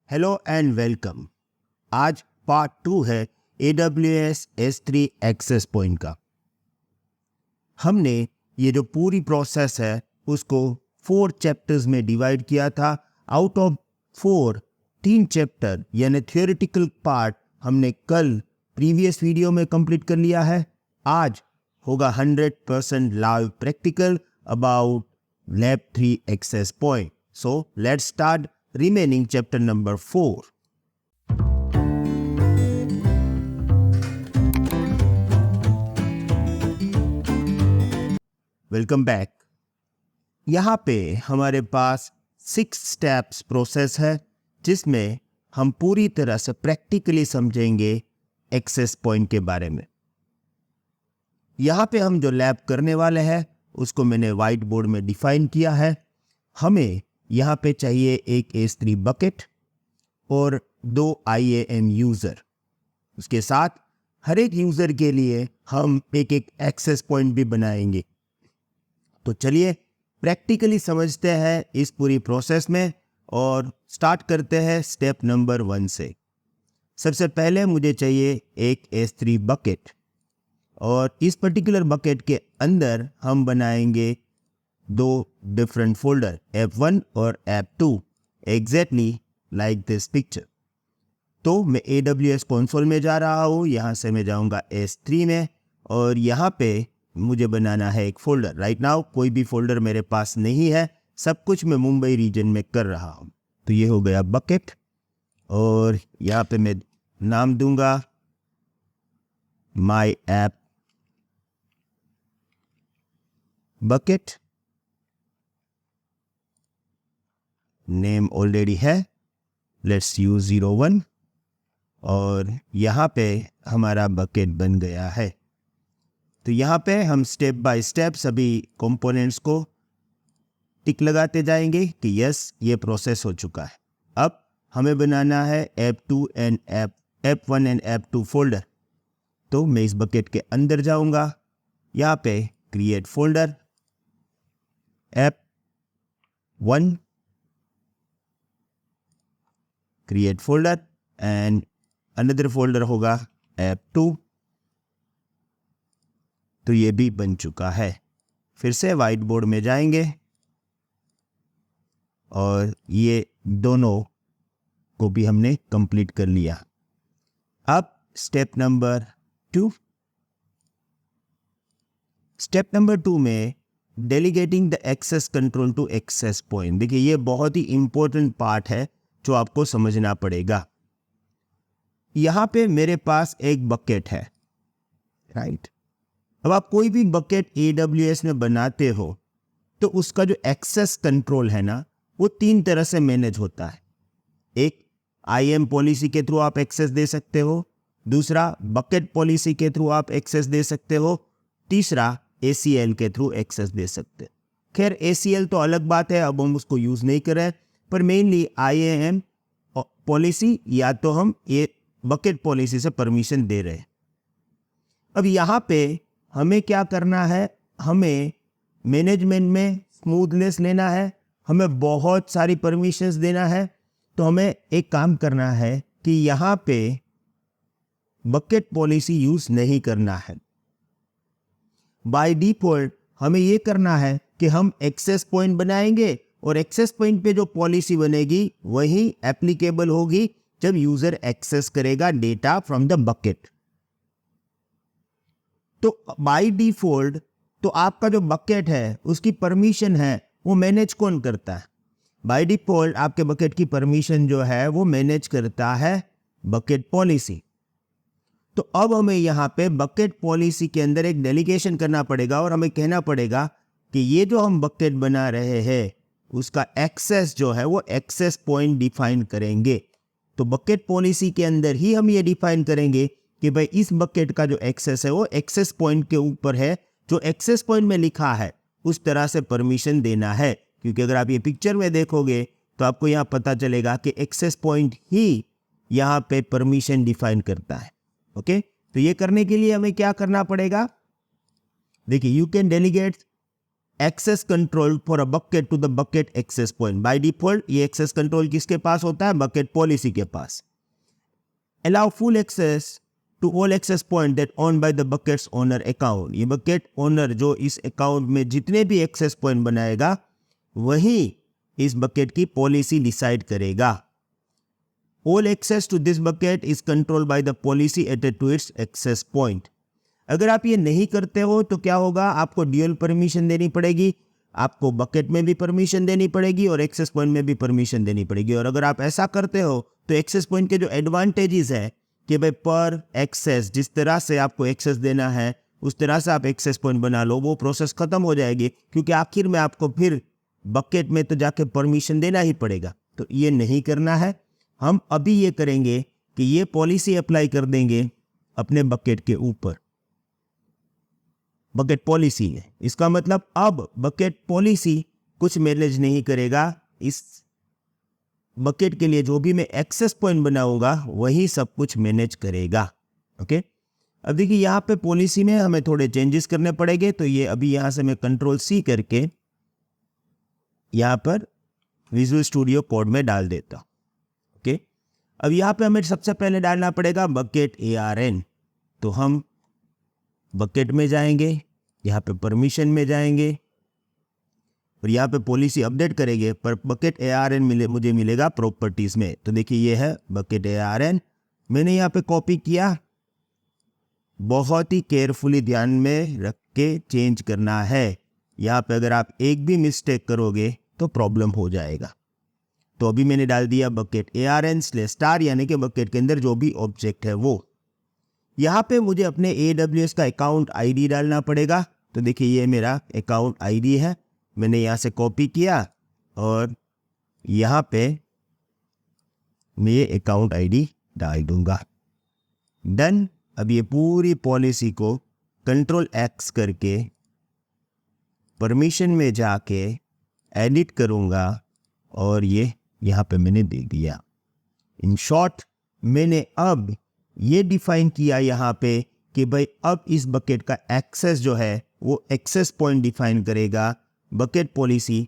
Hello and welcome. आज part 2 है AWS S3 access point का। हमने ये जो पूरी प्रोसेस है उसको 4 चैप्टर्स में डिवाइड किया था। आउट ऑफ 4 3 चैप्टर यानी थियोरेटिकल पार्ट हमने कल प्रीवियस वीडियो में कंप्लीट कर लिया है। आज होगा 100% live practical about lab 3 access point. So let's start remaining chapter number 4. Welcome back. यहाँ पे हमारे पास 6 स्टेप्स प्रोसेस है जिसमें हम पूरी तरह से प्रैक्टिकली समझेंगे एक्सेस पॉइंट के बारे में। यहाँ पे हम जो लैब करने वाले हैं उसको मैंने व्हाइट बोर्ड में डिफाइन किया है। हमें यहाँ पे चाहिए एक S3 बकेट और 2 IAM यूज़र। उसके साथ हर एक यूज़र के लिए हम एक एक एक्सेस पॉइंट भी बनाएंगे। तो चलिए प्रैक्टिकली समझते हैं इस पूरी प्रोसेस में और स्टार्ट करते हैं स्टेप नंबर 1 से। सबसे पहले मुझे चाहिए एक S3 बकेट और इस पर्टिकुलर बकेट के अंदर हम बनाएंगे 2 डिफरेंट फोल्डर F1 और F2 exactly like this picture. तो मैं AWS कंसोल में जा रहा हूँ, यहाँ से मैं जाऊँगा S3 में और यहाँ पे मुझे बनाना है एक फोल्डर। राइट नाउ कोई भी फोल्डर मेरे पास नहीं है, सब कुछ मैं मुंबई रीजन में कर रहा हूँ। तो ये हो गया बकेट और यहाँ पे मैं नाम दूंगा my app bucket. Name already है, लेट्स यूज 01 और यहाँ पे हमारा बकेट बन गया है। तो यहाँ पे हम स्टेप बाय स्टेप सभी कंपोनेंट्स को टिक लगाते जाएंगे कि यस ये प्रोसेस हो चुका है। अब हमें बनाना है F1 एंड F2 फोल्डर। तो मैं इस बकेट के अंदर जाऊंगा, यहाँ पे create folder F1 create folder and another folder होगा F2। तो ये भी बन चुका है। फिर से व्हाइट बोर्ड में जाएंगे और ये दोनों को भी हमने कंप्लीट कर लिया। अब स्टेप नंबर 2। स्टेप नंबर 2 में delegating the access control to access point. देखिए ये बहुत ही इंपॉर्टेंट पार्ट है जो आपको समझना पड़ेगा। यहां पे मेरे पास एक बकेट है, राइट। अब आप कोई भी बकेट AWS में बनाते हो तो उसका जो एक्सेस कंट्रोल है ना वो 3 तरह से मैनेज होता है। एक IAM पॉलिसी के थ्रू आप एक्सेस दे सकते हो, दूसरा बकेट पॉलिसी के थ्रू आप एक्सेस दे सकते हो, तीसरा ACL के थ्रू एक्सेस दे सकते हो। खैर ACL तो अलग बात है, अब हम उसको यूज नहीं कर रहे हैं, पर मेनली IAM पॉलिसी या तो हम ये बकेट पॉलिसी से परमिशन दे रहे हैं। अब यहाँ पे हमें क्या करना है, हमें मैनेजमेंट में स्मूथनेस लेना है, हमें बहुत सारी परमिशंस देना है। तो हमें एक काम करना है कि यहाँ पे बकेट पॉलिसी यूज नहीं करना है। बाय डिफॉल्ट हमें ये करना है कि हम एक्सेस पॉइंट बनाएंगे और एक्सेस पॉइंट पे जो पॉलिसी बनेगी वही एप्लीकेबल होगी जब यूजर एक्सेस करेगा डेटा फ्रॉम द बकेट। तो बाय डिफॉल्ट तो आपका जो बकेट है उसकी परमिशन है वो मैनेज कौन करता है? बाय डिफॉल्ट आपके बकेट की परमिशन जो है वो मैनेज करता है बकेट पॉलिसी। तो अब हमें यहाँ पे बकेट पॉलिसी के अंदर एक डेलीगेशन करना पड़ेगा और हमें कहना पड़ेगा कि ये जो हम बकेट बना रहे हैं उसका एक्सेस जो है वो एक्सेस पॉइंट डिफाइन करेंगे। तो बकेट पॉलिसी के अंदर ही हम ये डिफाइन करेंगे कि भाई इस बकेट का जो एक्सेस है वो एक्सेस पॉइंट के ऊपर है, जो एक्सेस पॉइंट में लिखा है उस तरह से परमिशन देना है। क्योंकि अगर आप ये पिक्चर में देखोगे तो आपको यहाँ पता चलेगा कि एक्सेस पॉइंट ही यहाँ पे परमिशन डिफाइन करता है। ओके, तो ये करने के लिए हमें क्या करना पड़ेगा? देखिए you can delegate access control for a bucket to the bucket access point. By default ये एक्सेस कंट्रोल किसके पास होता है? बकेट पॉलिसी के पास। Allow full access to all access point that owned by the bucket's owner account. ये bucket owner जो इस अकाउंट में जितने भी एक्सेस पॉइंट बनाएगा वही इस बकेट की पॉलिसी डिसाइड करेगा। All access to this bucket is controlled by the policy attached to its access point. अगर आप ये नहीं करते हो तो क्या होगा? आपको ड्यूअल परमिशन देनी पड़ेगी, आपको बकेट में भी परमिशन देनी पड़ेगी और एक्सेस पॉइंट में भी परमिशन देनी पड़ेगी। और अगर आप ऐसा करते हो तो एक्सेस पॉइंट के जो एडवांटेजेस है कि भाई पर एक्सेस जिस तरह से आपको एक्सेस देना है उस तरह से आप एक्सेस पॉइंट बना लो, वो प्रोसेस खत्म हो जाएगी, क्योंकि आखिर में आपको फिर बकेट में तो जाके परमिशन देना ही पड़ेगा। तो ये नहीं करना है। हम अभी ये करेंगे कि ये पॉलिसी अप्लाई कर देंगे अपने बकेट के ऊपर। बकेट पॉलिसी है, इसका मतलब अब बकेट पॉलिसी कुछ मैनेज नहीं करेगा। इस बकेट के लिए जो भी मैं एक्सेस पॉइंट बनाऊंगा वही सब कुछ मैनेज करेगा। ओके, अब देखिए यहाँ पे पॉलिसी में हमें थोड़े चेंजेस करने पड़ेंगे। तो ये अभी यहाँ से मैं कंट्रोल सी करके यहाँ पर विजुअल स्टूडियो कोड में डाल देता हूँ। ओके, अब यहाँ पे हमें सबसे पहले डालना पड़ेगा बकेट ARN। तो हम बकेट में जाएंगे, यहाँ पे परमिशन में जाएंगे और यहाँ पे पॉलिसी अपडेट करेंगे। पर बकेट ARN मुझे मिलेगा प्रॉपर्टीज में। तो देखिए ये है बकेट ARN, मैंने यहाँ पे कॉपी किया। बहुत ही केयरफुली ध्यान में रख के चेंज करना है। यहाँ पे अगर आप एक भी मिस्टेक करोगे तो प्रॉब्लम हो जाएगा। तो अभी मैंने डाल दिया बकेट ARN/* यानी कि बकेट के अंदर जो भी ऑब्जेक्ट है वो। यहाँ पे मुझे अपने AWS का अकाउंट ID डालना पड़ेगा। तो देखिए ये मेरा अकाउंट ID है, मैंने यहाँ से कॉपी किया और यहाँ पे मैं ये अकाउंट ID डाल दूंगा। डन। अब ये पूरी पॉलिसी को Ctrl+X करके परमिशन में जाके एडिट करूंगा और ये यहाँ पे मैंने दे दिया। इन शॉर्ट मैंने अब ये डिफाइन किया यहाँ पे कि भाई अब इस बकेट का एक्सेस जो है वो एक्सेस पॉइंट डिफाइन करेगा, बकेट पॉलिसी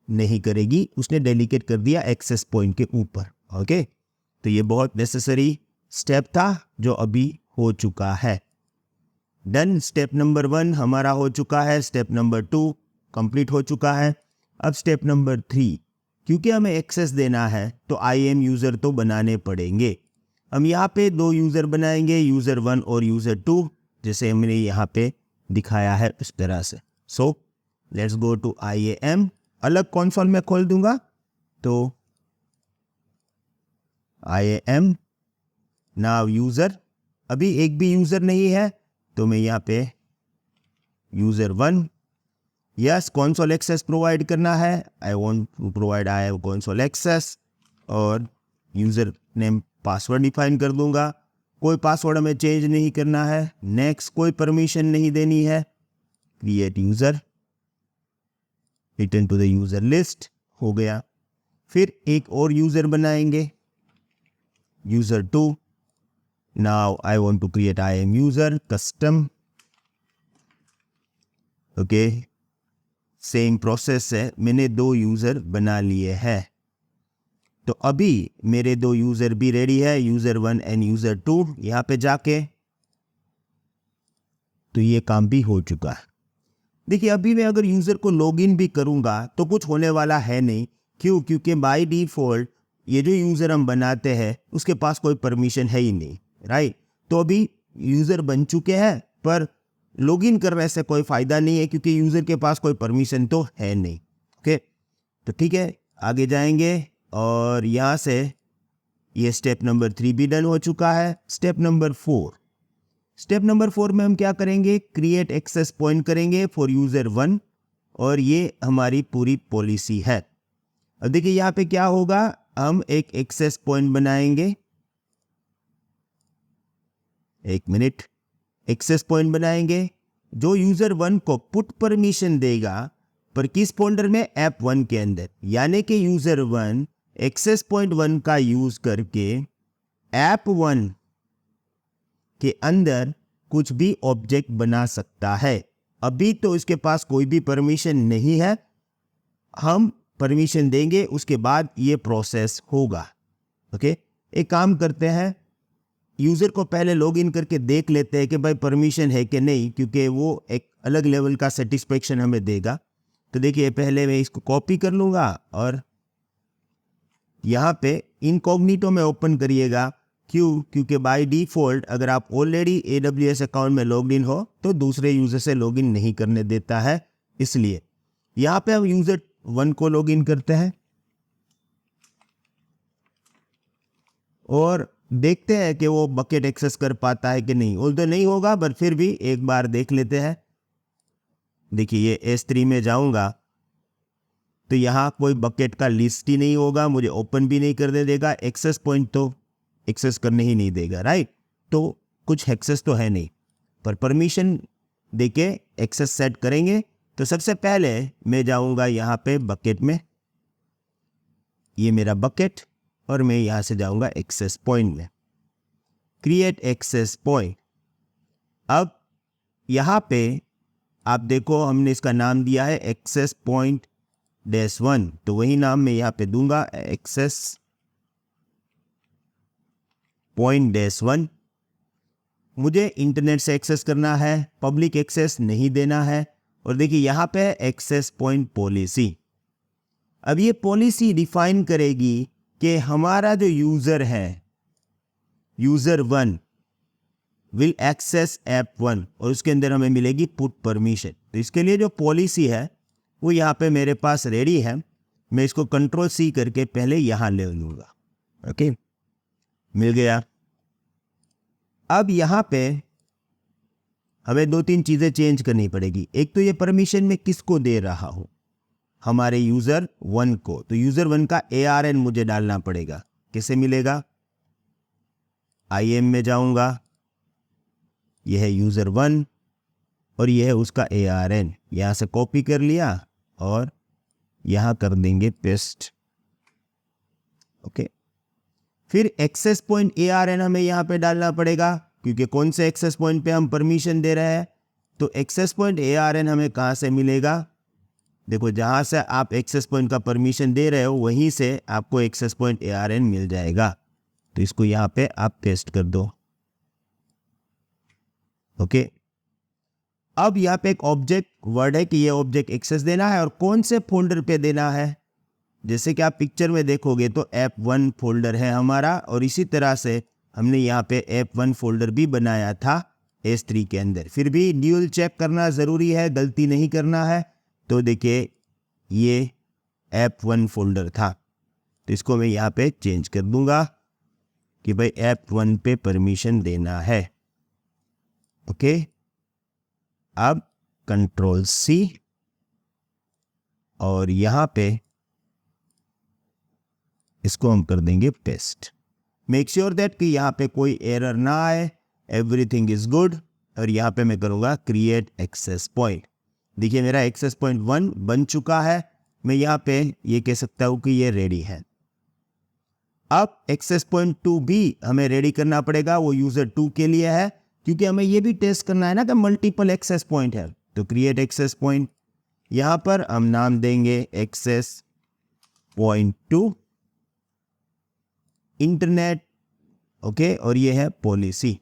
नहीं करेगी। उसने डेलीगेट कर दिया एक्सेस पॉइंट के ऊपर। ओके, तो ये बहुत नेसेसरी स्टेप था जो अभी हो चुका है। डन। स्टेप नंबर 1 हमारा हो चुका है, स्टेप नंबर 2 कंप्लीट हो चुका है। अब स्टेप नंबर 3, क्योंकि हमें एक्सेस देना है तो IAM यूज़र तो बनाने पड़ेंगे। हम यहाँ पे 2 यूज़र बनाएंगे, यूज़र 1 और यूज़र 2, जैसे हमने यहाँ पे दिखाया है इस तरह से। So let's go to IAM। अलग कंसोल में खोल दूंगा तो IAM नाउ यूज़र। अभी एक भी यूज़र नहीं है तो मैं यहाँ पे user 1 yes console access provide करना है। I want to provide IAM console access और यूज़र नेम पासवर्ड डिफाइन कर दूंगा। कोई पासवर्ड हमें चेंज नहीं करना है। नेक्स्ट, कोई परमिशन नहीं देनी है। Create user, return to the user list, हो गया। फिर एक और यूज़र बनाएंगे, user 2। Now I want to create IAM user custom. Okay, same process है, मैंने 2 यूज़र बना लिए हैं। तो अभी मेरे 2 यूज़र भी रेडी है, यूज़र 1 एंड यूज़र 2। यहाँ पे जाके तो ये काम भी हो चुका है। देखिए अभी मैं अगर यूज़र को लॉगिन भी करूँगा तो कुछ होने वाला है नहीं। क्यों? क्योंकि बाय डिफ़ॉल्ट ये जो यूज़र हम बनाते हैं उसके पास कोई परमिशन है ही नहीं, राइट। तो अभी यूज़र बन चुके हैं पर लॉगिन करने से कोई फ़ायदा नहीं है क्योंकि यूज़र के पास कोई परमिशन तो है नहीं। ओके, तो ठीक है, आगे जाएंगे और यहाँ से ये स्टेप नंबर 3 भी डन हो चुका है। स्टेप नंबर 4, स्टेप नंबर 4 में हम क्या करेंगे? क्रिएट एक्सेस पॉइंट करेंगे फॉर यूज़र 1 और ये हमारी पूरी पॉलिसी है। अब देखिए यहाँ पे क्या होगा, हम एक एक्सेस पॉइंट बनाएंगे। एक मिनट, एक्सेस पॉइंट बनाएंगे जो यूज़र 1 को पुट परमिशन देगा, पर किस फोल्डर में? ऐप 1 के अंदर। यानी कि यूज़र 1 एक्सेस पॉइंट 1 का यूज़ करके ऐप 1 के अंदर कुछ भी ऑब्जेक्ट बना सकता है। अभी तो इसके पास कोई भी परमिशन नहीं है, हम परमिशन देंगे उसके बाद ये प्रोसेस होगा। ओके, एक काम करते हैं, यूज़र को पहले लॉगिन करके देख लेते हैं कि भाई परमिशन है कि नहीं, क्योंकि वो एक अलग लेवल का सेटिस्फेक्शन हमें देगा। तो देखिए, पहले मैं इसको कॉपी कर लूँगा और यहाँ पे इनकॉग्निटो में ओपन करिएगा। क्यों? क्योंकि बाय डिफ़ॉल्ट अगर आप ऑलरेडी AWS अकाउंट में लॉग्ड इन हो तो दूसरे यूज़र से लॉगिन नहीं करने देता है, इसलिए यहाँ पे हम यूज़र 1 को लॉगिन करते हैं और देखते हैं कि वो बकेट एक्सेस कर पाता है कि नहीं। ऑल्दो नहीं होगा, पर फिर भी एक बार देख लेते हैं। देखिए, ये S3 में जाऊंगा तो यहाँ कोई बकेट का लिस्ट ही नहीं होगा, मुझे ओपन भी नहीं करने देगा, एक्सेस पॉइंट तो एक्सेस करने ही नहीं देगा, राइट। तो कुछ एक्सेस तो है नहीं, पर परमिशन देके एक्सेस सेट करेंगे। तो सबसे पहले मैं जाऊंगा यहाँ पे बकेट में, ये मेरा बकेट, और मैं यहाँ से जाऊंगा एक्सेस पॉइंट में, क्रिएट एक्सेस पॉइंट। अब यहाँ पे आप देखो हमने इसका नाम दिया है एक्सेस पॉइंट -1, तो वही नाम मैं यहाँ पे दूंगा, एक्सेस पॉइंट -1। मुझे इंटरनेट से एक्सेस करना है, पब्लिक एक्सेस नहीं देना है। और देखिए यहाँ पे एक्सेस पॉइंट पॉलिसी। अब ये पॉलिसी डिफाइन करेगी कि हमारा जो यूज़र है, यूज़र 1 विल एक्सेस ऐप 1, और उसके अंदर हमें मिलेगी पुट परमिशन। तो इसके लिए जो पॉलिसी है वो यहाँ पे मेरे पास रेडी है, मैं इसको Ctrl+C करके पहले यहाँ ले लूँगा। ओके, मिल गया। अब यहाँ पे हमें 2-3 चीज़ें चेंज करनी पड़ेगी। एक तो ये परमिशन में किसको दे रहा हूँ, हमारे यूज़र 1 को। तो यूज़र 1 का ARN मुझे डालना पड़ेगा। कैसे मिलेगा? IAM में जाऊँगा, यह है यूज़र 1 और यह है उसका ARN। यहाँ से कॉपी कर लिया और यहाँ कर देंगे पेस्ट। ओके, फिर एक्सेस पॉइंट ARN हमें यहाँ पे डालना पड़ेगा, क्योंकि कौन से एक्सेस पॉइंट पे हम परमिशन दे रहे हैं। तो एक्सेस पॉइंट ARN हमें कहाँ से मिलेगा? देखो, जहाँ से आप एक्सेस पॉइंट का परमिशन दे रहे हो वहीं से आपको एक्सेस पॉइंट ARN मिल जाएगा। तो इसको यहाँ पे आप पेस्ट कर दो। ओके, अब यहाँ पे एक ऑब्जेक्ट वर्ड है कि ये ऑब्जेक्ट एक्सेस देना है और कौन से फोल्डर पे देना है। जैसे कि आप पिक्चर में देखोगे तो app1 फोल्डर है हमारा, और इसी तरह से हमने यहाँ पे app1 फोल्डर भी बनाया था S3 के अंदर। फिर भी ड्यूल चेक करना ज़रूरी है, गलती नहीं करना है। तो देखिए, ये app1 फोल्डर था, तो इसको मैं यहाँ पे चेंज कर दूंगा कि भाई app1 पे परमिशन देना है। ओके, अब Ctrl+C और यहाँ पे इसको हम कर देंगे पेस्ट। मेक श्योर दैट कि यहाँ पे कोई एरर ना आए, एवरीथिंग इज गुड। और यहाँ पे मैं करूँगा क्रिएट एक्सेस पॉइंट। देखिए, मेरा एक्सेस पॉइंट 1 बन चुका है। मैं यहाँ पे ये कह सकता हूँ कि ये रेडी है। अब एक्सेस पॉइंट 2 भी हमें रेडी करना पड़ेगा, वो यूज़र 2 के लिए है, क्योंकि हमें ये भी टेस्ट करना है ना कि मल्टीपल एक्सेस पॉइंट है। तो क्रिएट एक्सेस पॉइंट, यहाँ पर हम नाम देंगे एक्सेस पॉइंट 2 इंटरनेट। ओके, और ये है पॉलिसी।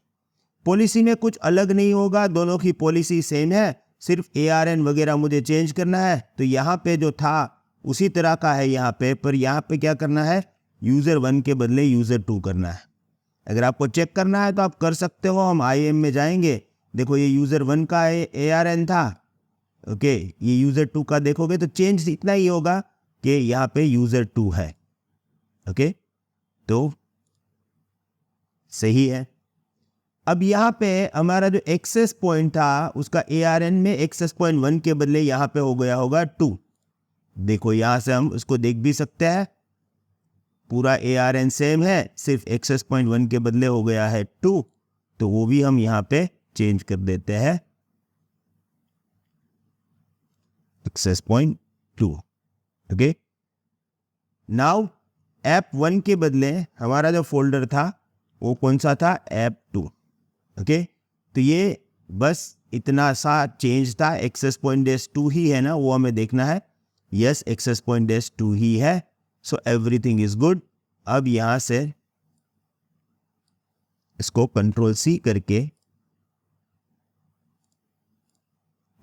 पॉलिसी में कुछ अलग नहीं होगा, दोनों की पॉलिसी सेम है, सिर्फ ARN वगैरह मुझे चेंज करना है। तो यहाँ पे जो था उसी तरह का है यहाँ पे, पर यहाँ पे क्या करना है, यूज़र 1 के बदले यूज़र 2 करना है। अगर आपको चेक करना है तो आप कर सकते हो, हम IAM में जाएंगे। देखो, ये यूज़र 1 का ARN था। ओके, ये यूज़र 2 का देखोगे तो चेंज इतना ही होगा कि यहाँ पे यूज़र 2 है। ओके, तो सही है। अब यहाँ पे हमारा जो एक्सेस पॉइंट था उसका ARN में एक्सेस पॉइंट 1 के बदले यहाँ पे हो गया होगा 2। देखो, यहाँ से हम उसको देख भी सकते हैं, पूरा ARN सेम है, सिर्फ एक्सेस पॉइंट 1 के बदले हो गया है 2। तो वो भी हम यहाँ पे चेंज कर देते हैं, access point 2। Okay, now app1 के बदले हमारा जो फोल्डर था वो कौन सा था, app2। ओके, तो ये बस इतना सा चेंज था, एक्सेस पॉइंट डैश 2 ही है ना, वो हमें देखना है। यस, एक्सेस पॉइंट डैश 2 ही है, सो एवरीथिंग इज गुड। अब यहां से इसको कंट्रोल सी करके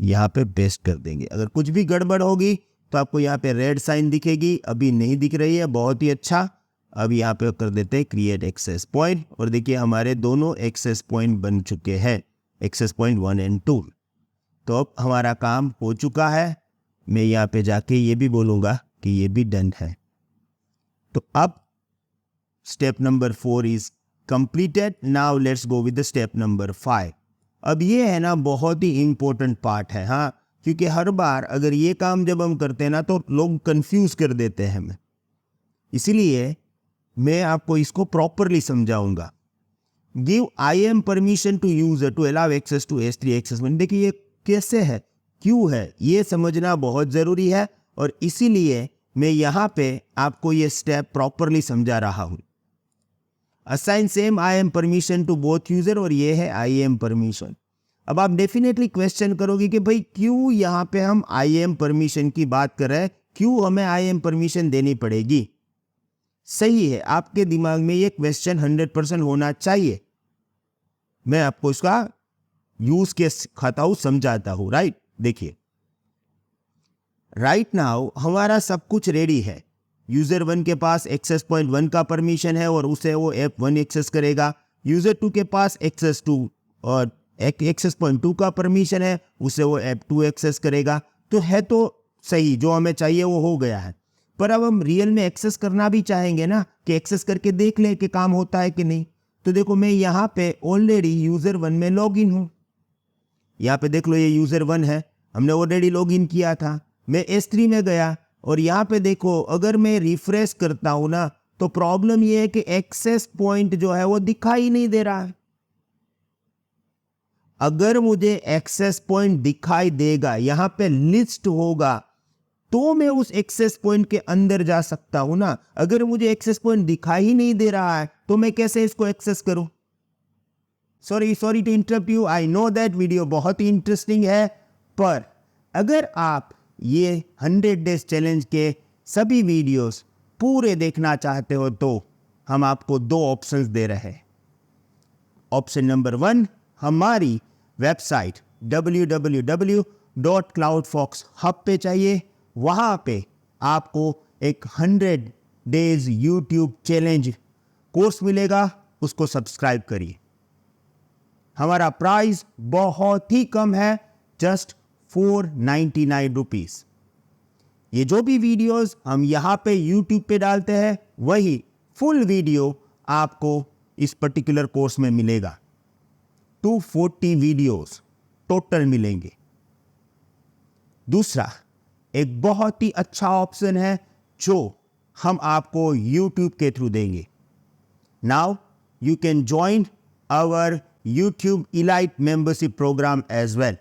यहां पे पेस्ट कर देंगे। अगर कुछ भी गड़बड़ होगी तो आपको यहाँ पे रेड साइन दिखेगी, अभी नहीं दिख रही है, बहुत ही अच्छा। अब यहाँ पे कर देते हैं क्रिएट एक्सेस पॉइंट, और देखिए हमारे दोनों एक्सेस पॉइंट बन चुके हैं, एक्सेस पॉइंट 1 और 2। तो अब हमारा काम हो चुका है। मैं यहाँ पे जाके ये भी बोलूँगा कि ये भी डन है। तो अब step number 4 is completed. Now let's go with the step number 5। अब ये है ना बहुत ही इंपॉर्टेंट पार्ट है, हाँ, क्योंकि हर बार अगर ये काम जब हम करते हैं ना तो लोग कंफ्यूज कर देते हैं हमें, इसीलिए मैं आपको इसको प्रॉपरली समझाऊंगा। Give IAM permission to user to allow access to S3 access point. देखिए ये कैसे है, क्यों है, ये समझना बहुत जरूरी है, और इसीलिए मैं यहाँ पे आपको ये स्टेप प्रॉपरली समझा रहा हूं। Assign same IAM permission to both user, और ये है IAM परमिशन। अब आप डेफिनेटली क्वेश्चन करोगे कि भाई क्यों यहाँ पे हम IAM परमिशन की बात कर रहे हैं, क्यों हमें IAM परमिशन देनी पड़ेगी। सही है, आपके दिमाग में ये क्वेश्चन 100% होना चाहिए। मैं आपको इसका यूज केस खाता हूं, समझाता हूं, राइट। देखिए राइट नाउ हमारा सब कुछ रेडी है। यूजर 1 के पास एक्सेस पॉइंट 1 का परमिशन है और उसे वो ऐप 1 एक्सेस करेगा। यूजर 2 के पास एक्सेस 2 और एक्सेस पॉइंट 2 का परमिशन है, उसे वो ऐप 2 एक्सेस करेगा। तो है तो सही, जो हमें चाहिए वो हो गया है। पर अब हम रियल में एक्सेस करना भी चाहेंगे ना, कि एक्सेस करके देख ले कि काम होता है कि नहीं। तो देखो मैं यहाँ पे ऑलरेडी यूजर 1 में लॉग इन हूँ। यहाँ पे देख लो ये यूजर 1 है, हमने ऑलरेडी लॉग इन किया था। मैं S3 में गया और यहाँ पे देखो अगर मैं रिफ्रेश करता हूँ ना तो प्रॉब्लम ये है कि एक्सेस पॉइंट जो है वो दिखाई नहीं दे रहा है। अगर मुझे एक्सेस पॉइंट दिखाई देगा, यहाँ पे लिस्ट होगा, तो मैं उस एक्सेस पॉइंट के अंदर जा सकता हूं ना। अगर मुझे एक्सेस पॉइंट दिखाई ही नहीं दे रहा है तो मैं कैसे इसको एक्सेस करूं। Sorry to interrupt you, I know that video बहुत ही इंटरेस्टिंग है, पर अगर आप ये 100 डेज चैलेंज के सभी वीडियोस पूरे देखना चाहते हो तो हम आपको 2 ऑप्शंस दे रहे हैं। ऑप्शन नंबर 1, हमारी वेबसाइट www.cloudfoxhub पे चाहिए। वहाँ पे आपको एक 100 डेज यूट्यूब चैलेंज कोर्स मिलेगा, उसको सब्सक्राइब करिए। हमारा प्राइस बहुत ही कम है, जस्ट 499 रुपीज। ये जो भी वीडियोस हम यहाँ पे यूट्यूब पे डालते हैं वही फुल वीडियो आपको इस पर्टिकुलर कोर्स में मिलेगा। 240 वीडियोस टोटल मिलेंगे। दूसरा एक बहुत ही अच्छा ऑप्शन है जो हम आपको YouTube के थ्रू देंगे। Now you can join our YouTube elite membership programme as well.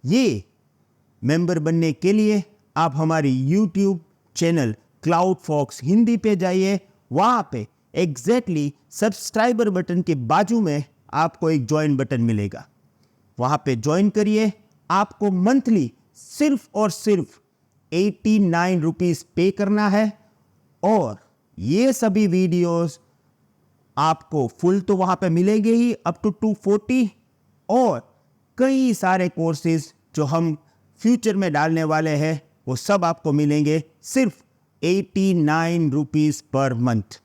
ये मेंबर बनने के लिए आप हमारी YouTube चैनल CloudFox हिंदी पे जाइए। वहां पे एग्जैक्टली सब्सक्राइबर बटन के बाजू में आपको एक ज्वाइन बटन मिलेगा, वहां पे ज्वाइन करिए। आपको मंथली सिर्फ और सिर्फ 89 रुपीज पे करना है, और ये सभी वीडियोस आपको फुल तो वहां पे मिलेंगे ही, अप टू 240, और कई सारे कोर्सेज जो हम फ्यूचर में डालने वाले हैं वो सब आपको मिलेंगे सिर्फ 89 rupees per month.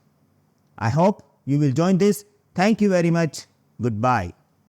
I hope you will join this. Thank you very much. Goodbye.